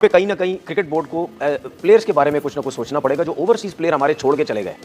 पे कहीं ना कहीं क्रिकेट बोर्ड को प्लेयर्स के बारे में कुछ ना कुछ सोचना पड़ेगा। जो ओवरसीज प्लेयर हमारे छोड़ के चले गए,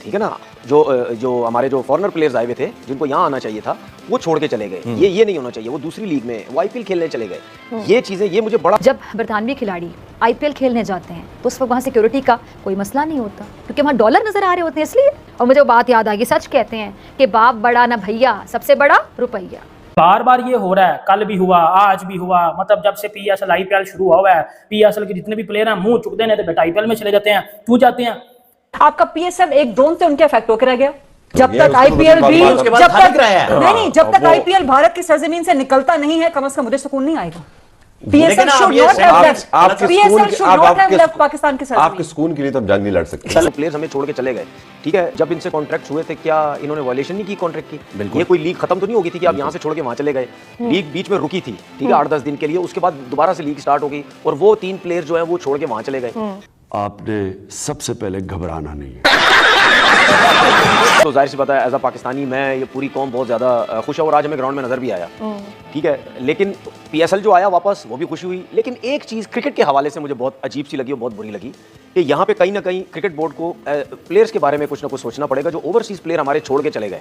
ठीक है ना, जो हमारे जो फॉरेनर प्लेयर्स आए हुए थे जिनको यहाँ आना चाहिए था वो छोड़ के चले गए। ये नहीं होना चाहिए। वो दूसरी लीग में वो आईपीएल खेलने चले गए। ये चीजें ये मुझे बड़ा। जब बरतानवी खिलाड़ी आईपीएल खेलने जाते हैं तो उस वक्त वहाँ सिक्योरिटी का कोई मसला नहीं होता, क्योंकि वहाँ डॉलर नजर आ रहे होते हैं इसलिए। और मुझे वो बात याद आ गई, सच कहते हैं कि बाप बड़ा ना भैया, सबसे बड़ा रुपया। बार बार ये हो रहा है, कल भी हुआ, आज भी हुआ। मतलब जब से पीएसएल आईपीएल शुरू हुआ है, पीएसएल के जितने भी प्लेयर हैं मुंह चुकते हैं तो बेटा आईपीएल में चले जाते हैं। क्यों जाते हैं? आपका पीएसएल एक ड्रोन से उनके इफेक्ट होकर रह गया। जब तक आईपीएल भी नहीं, जब तक आईपीएल भारत की सरजमीन से निकलता नहीं है, कम से कम मुझे सुकून नहीं आएगा। PSL should not have left, PSL should not have left Pakistan की सरजमीन। आपके सुकून के लिए तो हम जंग नहीं लड़ सकते। चलो प्लेयर्स हमें छोड़ के चले गए, ठीक है। जब इनसे कॉन्ट्रैक्ट हुए थे, क्या इन्होंने वायलेशन नहीं की कॉन्ट्रैक्ट की? ये कोई लीग खत्म तो नहीं होगी थी कि आप यहाँ से छोड़ के वहाँ चले गए। लीग बीच में रुकी थी, ठीक है, 8-10 दिन के लिए। उसके बाद दोबारा से लीग स्टार्ट हो गई और वो 3 प्लेयर जो है वो छोड़ के वहाँ चले गए। आपने सबसे पहले घबराना नहीं है। तो जाहिर सी बात है, एज अ पाकिस्तानी मैं, ये पूरी कौम बहुत ज़्यादा खुश है और आज हमें ग्राउंड में नजर भी आया, ठीक है। लेकिन पीएसएल जो आया वापस, वो भी खुशी हुई। लेकिन एक चीज़ क्रिकेट के हवाले से मुझे बहुत अजीब सी लगी और बहुत बुरी लगी कि यहाँ पे कहीं ना कहीं क्रिकेट बोर्ड को प्लेयर्स के बारे में कुछ ना कुछ सोचना पड़ेगा। जो ओवरसीज प्लेयर हमारे छोड़ के चले गए,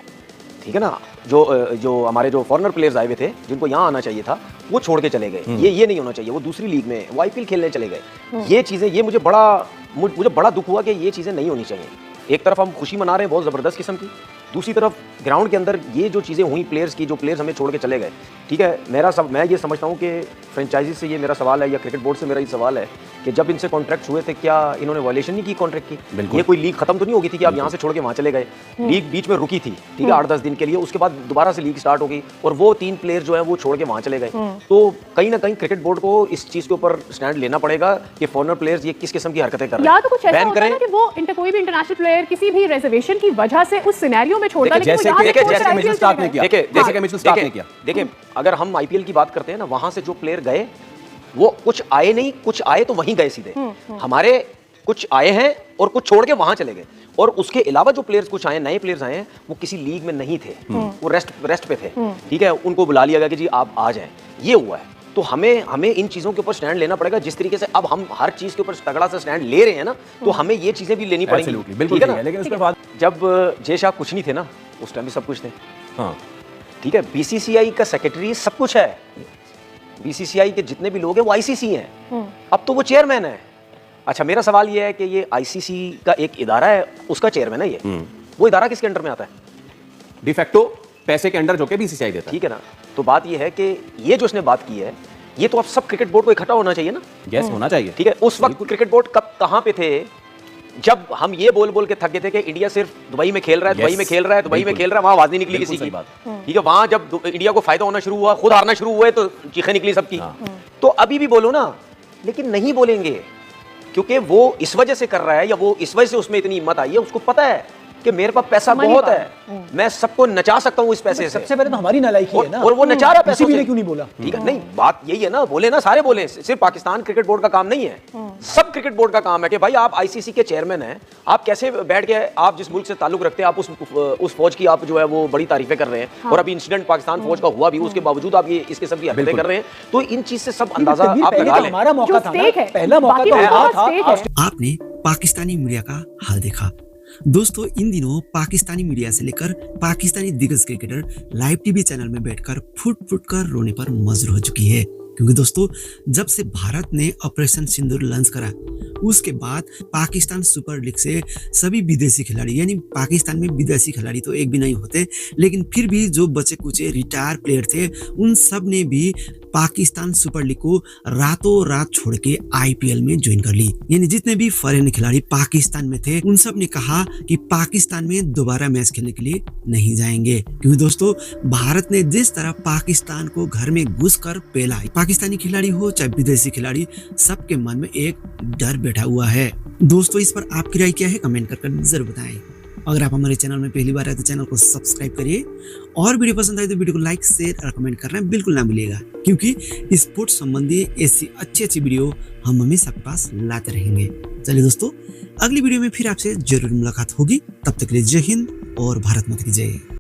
ठीक है ना, जो हमारे जो फॉरेनर प्लेयर्स आए हुए थे जिनको यहाँ आना चाहिए था वो छोड़ के चले गए। ये नहीं होना चाहिए। वो दूसरी लीग में वो आईपीएल खेलने चले गए। ये चीज़ें ये मुझे बड़ा दुख हुआ कि ये चीज़ें नहीं होनी चाहिए। एक तरफ हम खुशी मना रहे हैं बहुत ज़बरदस्त किस्म की, दूसरी तरफ ग्राउंड के अंदर ये जो चीज़ें हुई प्लेयर्स की, जो प्लेयर्स हमें छोड़ के चले गए, ठीक है। मैं ये समझता हूँ कि फ्रेंचाइजी से ये मेरा सवाल है या क्रिकेट बोर्ड से मेरा ये सवाल है कि जब इनसे कॉन्ट्रैक्ट हुए थे, क्या इन्होंने वायलेशन नहीं की कॉन्ट्रैक्ट की? ये कोई लीग खत्म तो नहीं होगी थी कि आप यहाँ से छोड़ के वहाँ चले गए। लीग बीच में रुकी थी, ठीक है, 8-10 दिन के लिए। उसके बाद दोबारा से लीग स्टार्ट हो गई और वो 3 प्लेयर जो है वो छोड़ के वहाँ चले गए। तो कहीं ना कहीं क्रिकेट बोर्ड को इस चीज़ के ऊपर स्टैंड लेना पड़ेगा कि फॉरेनर प्लेयर्स ये किस किस्म की हरकतें कर रहे हैं। या तो कुछ ऐसा होता है ना कि वो कोई भी इंटरनेशनल प्लेयर किसी भी रिजर्वेशन की वजह से उस सिनेरियो में छोड़ता है। देखिए, अगर हम आईपीएल की बात करते हैं ना, वहां से जो प्लेयर गए वो कुछ आए नहीं, कुछ आए तो वहीं गए सीधे। हमारे कुछ आए हैं और कुछ छोड़ के वहां चले गए। और उसके अलावा जो प्लेयर्स कुछ आए, नए प्लेयर्स आए हैं, वो किसी लीग में नहीं थे, वो रेस्ट पे थे, ठीक है। उनको बुला लिया गया कि जी आप आ जाएं। ये हुआ है। तो हमें इन चीज़ों के ऊपर स्टैंड लेना पड़ेगा। जिस तरीके से अब हम हर चीज़ के ऊपर तगड़ा सा स्टैंड ले रहे हैं ना, तो हमें ये चीज़ें भी लेनी पड़ेंगी, ठीक है ना। लेकिन उसके बाद जब जय शाह कुछ नहीं थे ना, उस टाइम भी सब कुछ थे, हाँ, ठीक है। बीसीसीआई का सेक्रेटरी सब कुछ है। बीसीसीआई के जितने भी लोग हैं वो आईसीसी हैं। अब तो वो चेयरमैन है। अच्छा, मेरा सवाल ये है कि ये आईसीसी का एक इदारा है, उसका चेयरमैन है ये। वो इदारा किसके अंडर में आता है? डिफेक्टो पैसे के अंडर जो कि बीसीसीआई देता है, ठीक है ना। तो बात ये है कि ये जो उसने बात की है, ये तो अब सब क्रिकेट बोर्ड को इकट्ठा होना चाहिए ना। यस, होना चाहिए, ठीक है। उस वक्त क्रिकेट बोर्ड कहां पे थे जब हम ये बोल के थक गए थे कि इंडिया सिर्फ दुबई में खेल रहा है, दुबई में खेल रहा है, दुबई में खेल रहा है। वहां आवाज नहीं निकली किसी की, ठीक है। वहां जब इंडिया को फायदा होना शुरू हुआ, खुद हारना शुरू हुए, तो चीखें निकली सबकी। तो अभी भी बोलो ना, लेकिन नहीं बोलेंगे क्योंकि वो इस वजह से कर रहा है या वो इस वजह से उसमें इतनी हिम्मत आई है। उसको पता है कि मेरे पास पैसा बहुत है, मैं सबको नचा सकता हूँ इस पैसे से। सबसे पहले तो हमारी नालायकी है ना, और वो नचा रहा है पैसे से। क्यों नहीं बोला? ठीक है, नहीं, बात यही है ना, बोले ना, सारे बोले। सिर्फ पाकिस्तान क्रिकेट बोर्ड का काम नहीं है, सब क्रिकेट बोर्ड का काम है कि भाई आप आईसीसी के चेयरमैन हैं, आप कैसे बैठ के, आप जिस मुल्क से ताल्लुक रखते हैं, आप उस फौज की आप जो है वो बड़ी तारीफें कर रहे हैं। और अभी इंसिडेंट पाकिस्तान फौज का हुआ भी, उसके बावजूद आप ये इस किस्म की हरकतें कर रहे हैं। तो इन चीज से सब अंदाजा आप लगा लें। हमारा मौका था ना, पहला मौका था। आपने पाकिस्तानी मीडिया का हाल देखा। दोस्तों, इन दिनों पाकिस्तानी मीडिया से लेकर पाकिस्तानी दिग्गज क्रिकेटर लाइव टीवी चैनल में बैठकर फुट फुट कर रोने पर मजबूर हो चुकी है। क्योंकि दोस्तों, जब से भारत ने ऑपरेशन सिंदूर लॉन्च करा, उसके बाद पाकिस्तान सुपर लीग से सभी विदेशी खिलाड़ी, यानी पाकिस्तान में विदेशी खिलाड़ी तो एक भी नहीं होते, लेकिन फिर भी जो बचे कुचे रिटायर प्लेयर थे, उन सब ने भी पाकिस्तान सुपर लीग को रातों रात छोड़ के आईपीएल में ज्वाइन कर ली। यानी जितने भी फॉरेन खिलाड़ी पाकिस्तान में थे, उन सब ने कहा कि पाकिस्तान में दोबारा मैच खेलने के लिए नहीं जाएंगे। क्योंकि दोस्तों, भारत ने जिस तरह पाकिस्तान को घर में घुसकर पेला, पाकिस्तानी खिलाड़ी हो चाहे विदेशी खिलाड़ी, सबके मन में एक डर बैठा हुआ है। दोस्तों, इस पर आपकी राय क्या है? कमेंट कर जरूर बताएं। अगर आप हमारे चैनल में पहली बार आए तो चैनल को सब्सक्राइब करिए, और वीडियो पसंद आए तो वीडियो को लाइक, शेयर और कमेंट करना बिल्कुल ना भूलिएगा, क्योंकि स्पोर्ट्स संबंधी ऐसी अच्छी वीडियो हम हमेशा आपके पास लाते रहेंगे। चलिए दोस्तों, अगली वीडियो में फिर आपसे जरूर मुलाकात होगी। तब तक के लिए जय हिंद और भारत माता की जय।